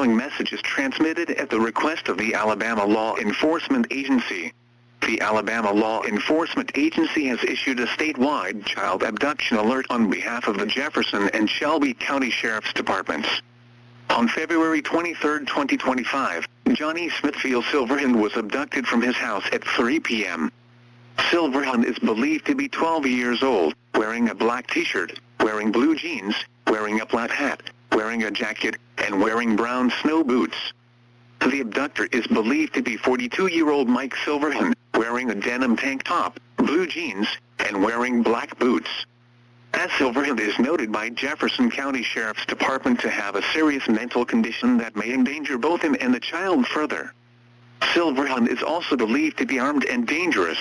following message is transmitted at the request of the Alabama Law Enforcement Agency. The Alabama Law Enforcement Agency has issued a statewide child abduction alert on behalf of the Jefferson and Shelby County Sheriff's Departments. On February 23, 2025, Johnny Smithfield Silverhand was abducted from his house at 3 p.m. Silverhand is believed to be 12 years old, wearing a black t-shirt, wearing blue jeans, wearing a flat hat, wearing a jacket, and wearing brown snow boots. The abductor is believed to be 42-year-old Mike Silverhand, wearing a denim tank top, blue jeans, and wearing black boots. As Silverhand is noted by Jefferson County Sheriff's Department to have a serious mental condition that may endanger both him and the child further. Silverhand is also believed to be armed and dangerous.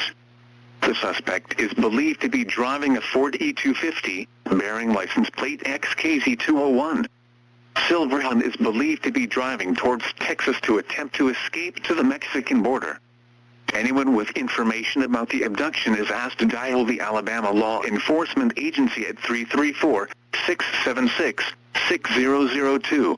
The suspect is believed to be driving a Ford E250, bearing license plate XKZ201. Silverhand is believed to be driving towards Texas to attempt to escape to the Mexican border. Anyone with information about the abduction is asked to dial the Alabama Law Enforcement Agency at 334-676-6002.